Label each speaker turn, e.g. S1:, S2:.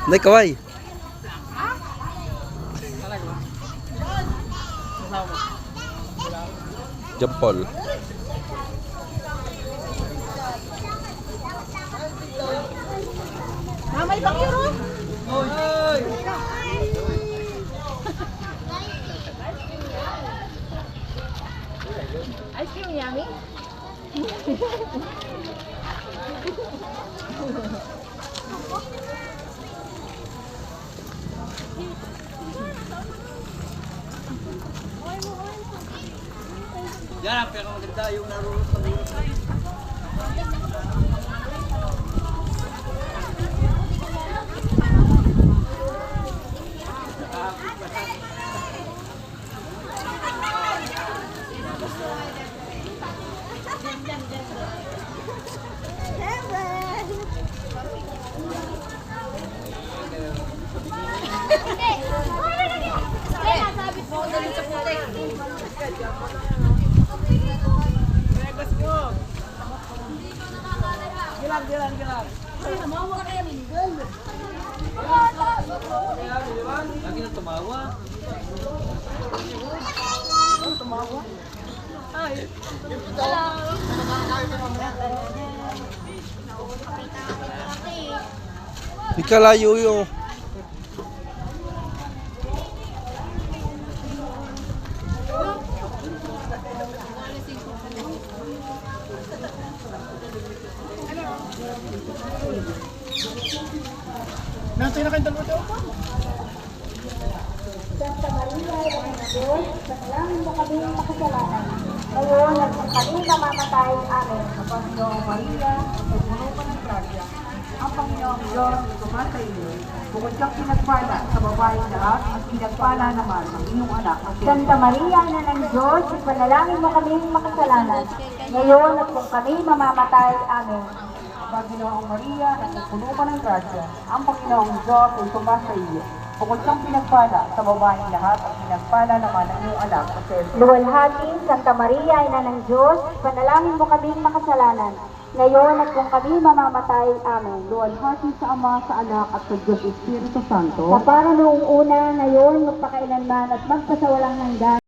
S1: Nay, kaway. Jampol.
S2: Mamay bang yun? Ice cream yummy?
S3: Yan ang pinakamaganda yung narunod sa buhay. Gilang. Lagi na tumawa. Tumawa? Ay.
S1: Di ka layo yun.
S3: Nantay na kayong dalawa daw pa.
S4: Santa Maria, Ina ng Diyos, panalangin mo kami ng makasalanan. Ngayon, at kung kami mamamatay, amen.
S5: Sa Panginoong Maria, ay puno ka ng grasya. Ang Panginoong Diyos ay tumasa iyo. Bukod kang pinagpala sa babaeng lahat, at pinagpala naman ang iyong anak na si
S4: Santa Maria, Ina ng Diyos, panalangin mo kami ng makasalanan. Ngayon, at kung kami mamamatay, amen.
S5: Panginoong Maria, ay puno ka ng grasya. Ang Panginoong Diyos ay tumasa iyo. Bukod kang pinagpala sa babaeng lahat, at pinagpala naman ang iyong anak na si Jesus.
S4: Luwalhati, Santa Maria, Ina ng Diyos, panalangin mo kami ng makasalanan. Ngayon, at kung kami mamamatay, amen.
S5: Luwalhati sa Ama, sa Anak, at sa Diyos Espiritu Santo.
S4: Na para noong una, ngayon, magpakailanman at magpasawalang hanggan.